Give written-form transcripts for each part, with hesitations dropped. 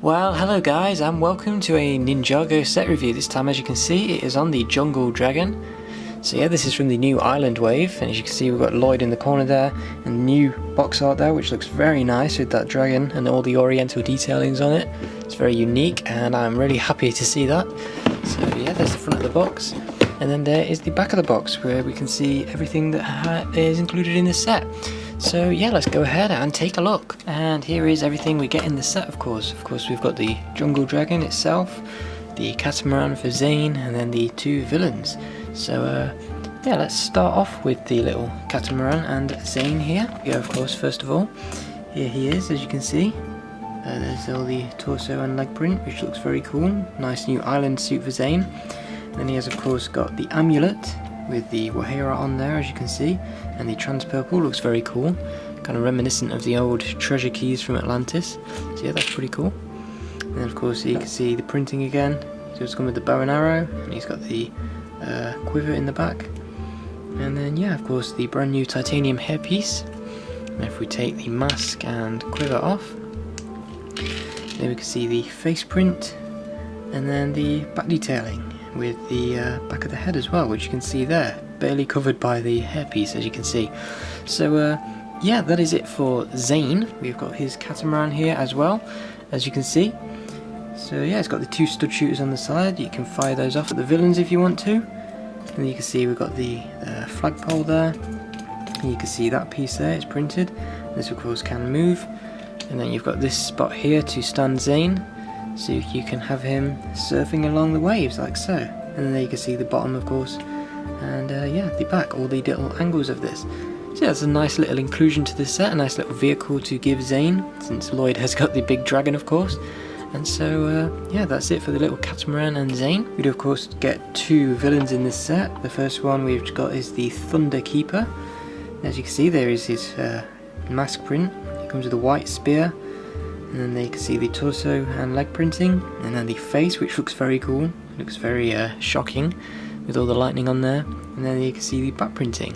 Well, hello guys, and welcome to a Ninjago set review. This time, as you can see, it is on the Jungle Dragon. So yeah, this is from the new Island Wave, and as you can see, we've got Lloyd in the corner there, and new box art there, which looks very nice with that dragon and all the oriental detailings on it. It's very unique, and I'm really happy to see that. So yeah, there's the front of the box, and then there is the back of the box, where we can see everything that is included in the set. So yeah, let's go ahead and take a look. And here is everything we get in the set, of course. Of course, we've got the Jungle Dragon itself, the Catamaran for Zane, and then the two villains. So yeah, let's start off with the little Catamaran and Zane here. Yeah, of course, first of all, here he is, as you can see. There's all the torso and leg print, which looks very cool. Nice new island suit for Zane. And then he has, of course, got the amulet with the Wahera on there, as you can see, and the trans purple looks very cool, kind of reminiscent of the old treasure keys from Atlantis. So yeah, that's pretty cool. And then of course you can see the printing again. So it's come with the bow and arrow, and he's got the quiver in the back. And then yeah, of course, the brand new titanium hairpiece. And if we take the mask and quiver off, then we can see the face print, and then the back detailing with the back of the head as well, which you can see there, barely covered by the hairpiece, as you can see. So yeah, that is it for Zane. We've got his Catamaran here as well, as you can see. So yeah, it's got the two stud shooters on the side. You can fire those off at the villains if you want to. And you can see we've got the flagpole there, and you can see that piece there, it's printed. This of course can move. And then you've got this spot here to stand Zane, so you can have him surfing along the waves like so. And then there you can see the bottom, of course, and yeah, the back, all the little angles of this. So yeah, it's a nice little inclusion to the set, a nice little vehicle to give Zane, since Lloyd has got the big dragon, of course. And so yeah, that's it for the little Catamaran and Zane. We do of course get two villains in this set. The first one we've got is the Thunder Keeper. As you can see, there is his mask print. It comes with a white spear. And then there you can see the torso and leg printing, and then the face, which looks very cool. It looks very shocking with all the lightning on there. And then you can see the back printing.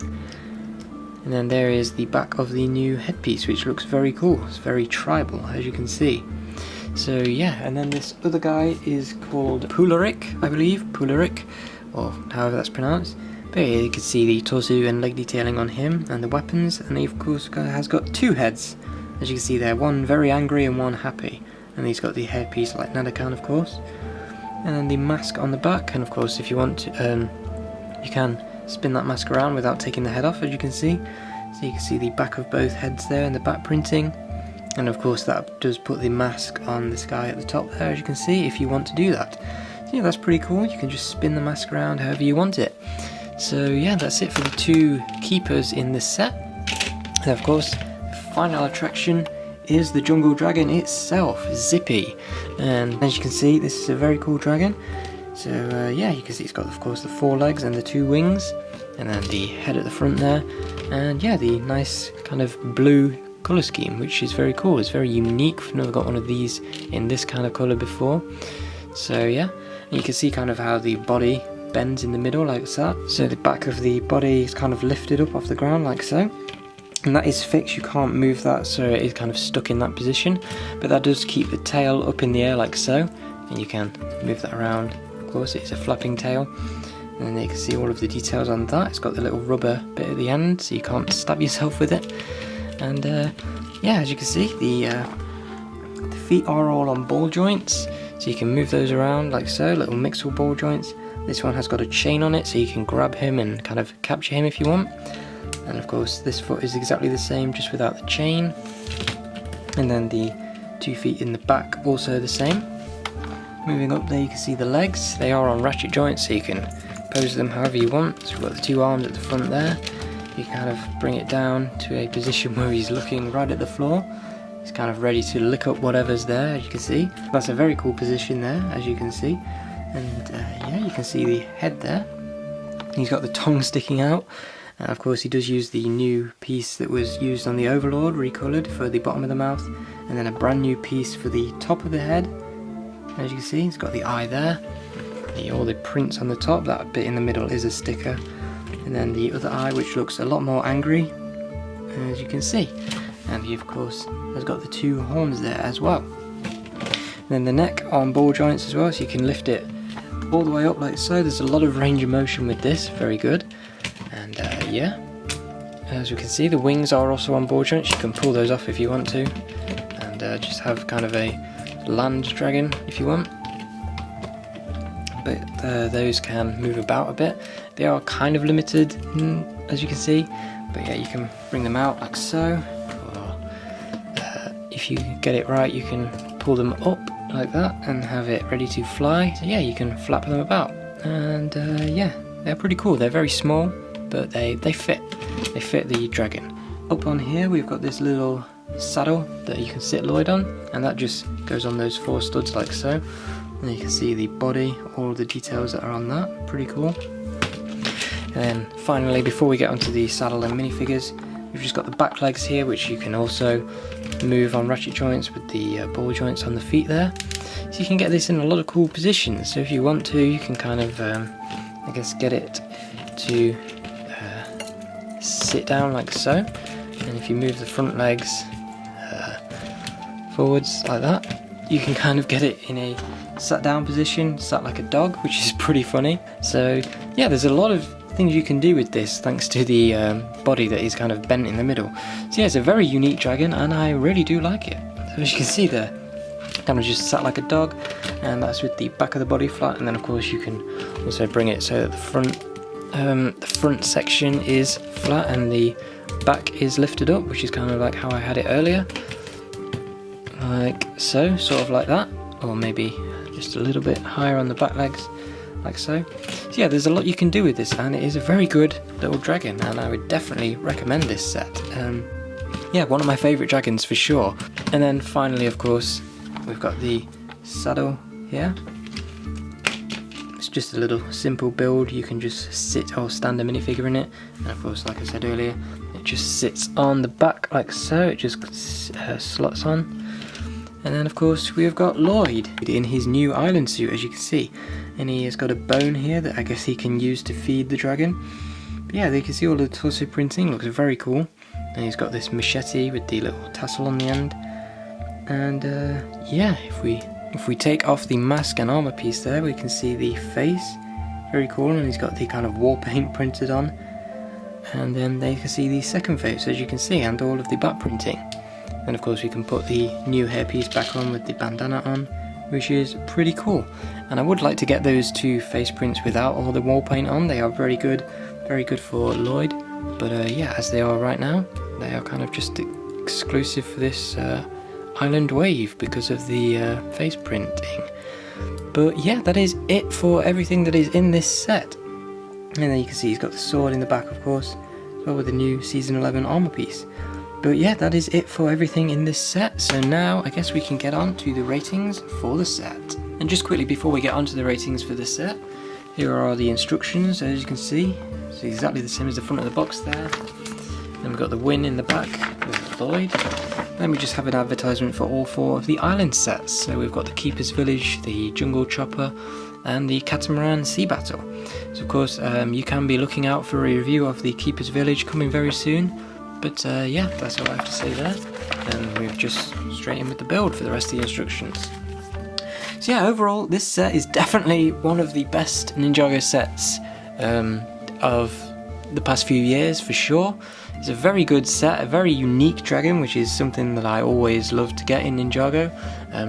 And then there is the back of the new headpiece, which looks very cool. It's very tribal, as you can see. So yeah, and then this other guy is called Pularic, I believe, Pularic, or however that's pronounced. But yeah, you can see the torso and leg detailing on him, and the weapons, and he of course has got two heads. As you can see there, one very angry and one happy. And he's got the hairpiece like Nadakan, of course. And then the mask on the back, and of course if you want to, you can spin that mask around without taking the head off, as you can see. So you can see the back of both heads there and the back printing. And of course that does put the mask on this guy at the top there, as you can see, if you want to do that. So yeah, that's pretty cool. You can just spin the mask around however you want it. So yeah, that's it for the two keepers in this set. And of course, final attraction is the Jungle Dragon itself, Zippy. And as you can see, this is a very cool dragon. So yeah, you can see it's got of course the four legs and the two wings, and then the head at the front there, and yeah, the nice kind of blue colour scheme, which is very cool. It's very unique. We've never got one of these in this kind of colour before. So yeah, and you can see kind of how the body bends in the middle like that. So the back of the body is kind of lifted up off the ground like so. And that is fixed, you can't move that, so it is kind of stuck in that position. But that does keep the tail up in the air like so, and you can move that around. Of course, it's a flapping tail. And then you can see all of the details on that. It's got the little rubber bit at the end, so you can't stab yourself with it. And yeah, as you can see, the feet are all on ball joints, so you can move those around like so, little mixable ball joints. This one has got a chain on it, so you can grab him and kind of capture him if you want. And of course this foot is exactly the same, just without the chain. And then the 2 feet in the back also the same. Moving up there you can see the legs. They are on ratchet joints, so you can pose them however you want. So we've got the two arms at the front there. You can kind of bring it down to a position where he's looking right at the floor. He's kind of ready to lick up whatever's there, as you can see. That's a very cool position there, as you can see. And yeah, you can see the head there. He's got the tongue sticking out. Of course he does use the new piece that was used on the Overlord, recoloured, for the bottom of the mouth, and then a brand new piece for the top of the head. As you can see, it's got the eye there, all the prints on the top. That bit in the middle is a sticker, and then the other eye, which looks a lot more angry, as you can see. And he of course has got the two horns there as well. then the neck on ball joints as well, so you can lift it all the way up like so. There's a lot of range of motion with this, very good. And yeah, as we can see, the wings are also on ball joints. You can pull those off if you want to, and just have kind of a land dragon if you want. But those can move about a bit. They are kind of limited, as you can see, but yeah, you can bring them out like so, or if you get it right, you can pull them up like that and have it ready to fly. So yeah, you can flap them about, and yeah, they're pretty cool. They're very small, but they fit the dragon. Up on here we've got this little saddle that you can sit Lloyd on, and that just goes on those 4 studs like so. And you can see the body, all of the details that are on that, pretty cool. And then finally, before we get onto the saddle and minifigures, we've just got the back legs here, which you can also move on ratchet joints with the ball joints on the feet there. So you can get this in a lot of cool positions. So if you want to, you can kind of, I guess, get it to sit down like so. And if you move the front legs forwards like that, you can kind of get it in a sat down position, sat like a dog, which is pretty funny. So yeah, there's a lot of things you can do with this thanks to the body that is kind of bent in the middle. So yeah, it's a very unique dragon, and I really do like it. So as you can see there, kind of just sat like a dog, and that's with the back of the body flat. And then of course you can also bring it so that the front section is flat and the back is lifted up, which is kind of like how I had it earlier, like so, sort of like that, or maybe just a little bit higher on the back legs, like so. So yeah, there's a lot you can do with this, and it is a very good little dragon, and I would definitely recommend this set. Yeah, one of my favourite dragons for sure. And then finally, of course, we've got the saddle here. It's just a little simple build. You can just sit or stand a minifigure in it, and of course, like I said earlier, it just sits on the back like so. It just slots on. And then of course we've got Lloyd in his new island suit, as you can see, and he has got a bone here that I guess he can use to feed the dragon. But yeah, you can see all the torso printing, looks very cool. And he's got this machete with the little tassel on the end. And yeah, if we take off the mask and armor piece there, we can see the face, very cool, and he's got the kind of war paint printed on. And then there you can see the second face, as you can see, and all of the back printing. And of course we can put the new hairpiece back on with the bandana on, which is pretty cool. And I would like to get those 2 face prints without all the wall paint on. They are very good for Lloyd. But yeah, as they are right now, they are kind of just exclusive for this island wave because of the face printing. But yeah, that is it for everything that is in this set. And then you can see he's got the sword in the back, of course, as well, with the new Season 11 armor piece. But yeah, that is it for everything in this set. So now I guess we can get on to the ratings for the set. And just quickly before we get on to the ratings for the set, here are the instructions, as you can see. It's exactly the same as the front of the box there. Then we've got the win in the back with Lloyd. Then we just have an advertisement for all 4 of the island sets. So we've got the Keeper's Village, the Jungle Chopper, and the Catamaran Sea Battle. So of course you can be looking out for a review of the Keeper's Village coming very soon. But yeah, that's all I have to say there. And we've just straight in with the build for the rest of the instructions. So yeah, overall this set is definitely one of the best Ninjago sets of the past few years for sure. It's a very good set, a very unique dragon, which is something that I always love to get in Ninjago.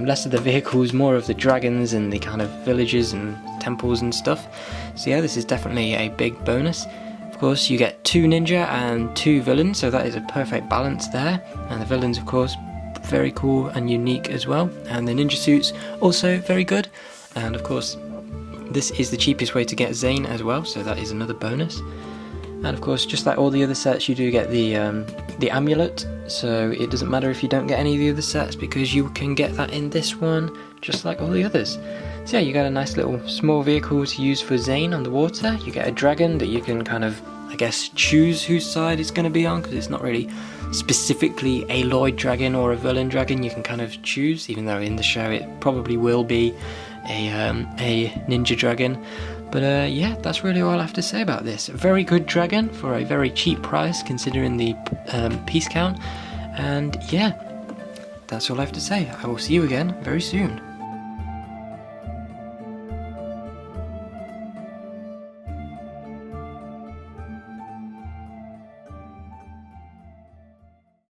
Less of the vehicles, more of the dragons and the kind of villages and temples and stuff. So yeah, this is definitely a big bonus. Of course, you get 2 ninja and 2 villains, so that is a perfect balance there. And the villains, of course, very cool and unique as well. And the ninja suits, also very good. And of course, this is the cheapest way to get Zane as well, so that is another bonus. And of course, just like all the other sets, you do get the amulet, so it doesn't matter if you don't get any of the other sets, because you can get that in this one, just like all the others. So yeah, you get a nice little small vehicle to use for Zane on the water. You get a dragon that you can kind of, I guess, choose whose side it's going to be on, because it's not really specifically a Lloyd dragon or a villain dragon. You can kind of choose, even though in the show it probably will be a ninja dragon. But yeah, that's really all I have to say about this. A very good dragon for a very cheap price considering the piece count. And yeah, that's all I have to say. I will see you again very soon.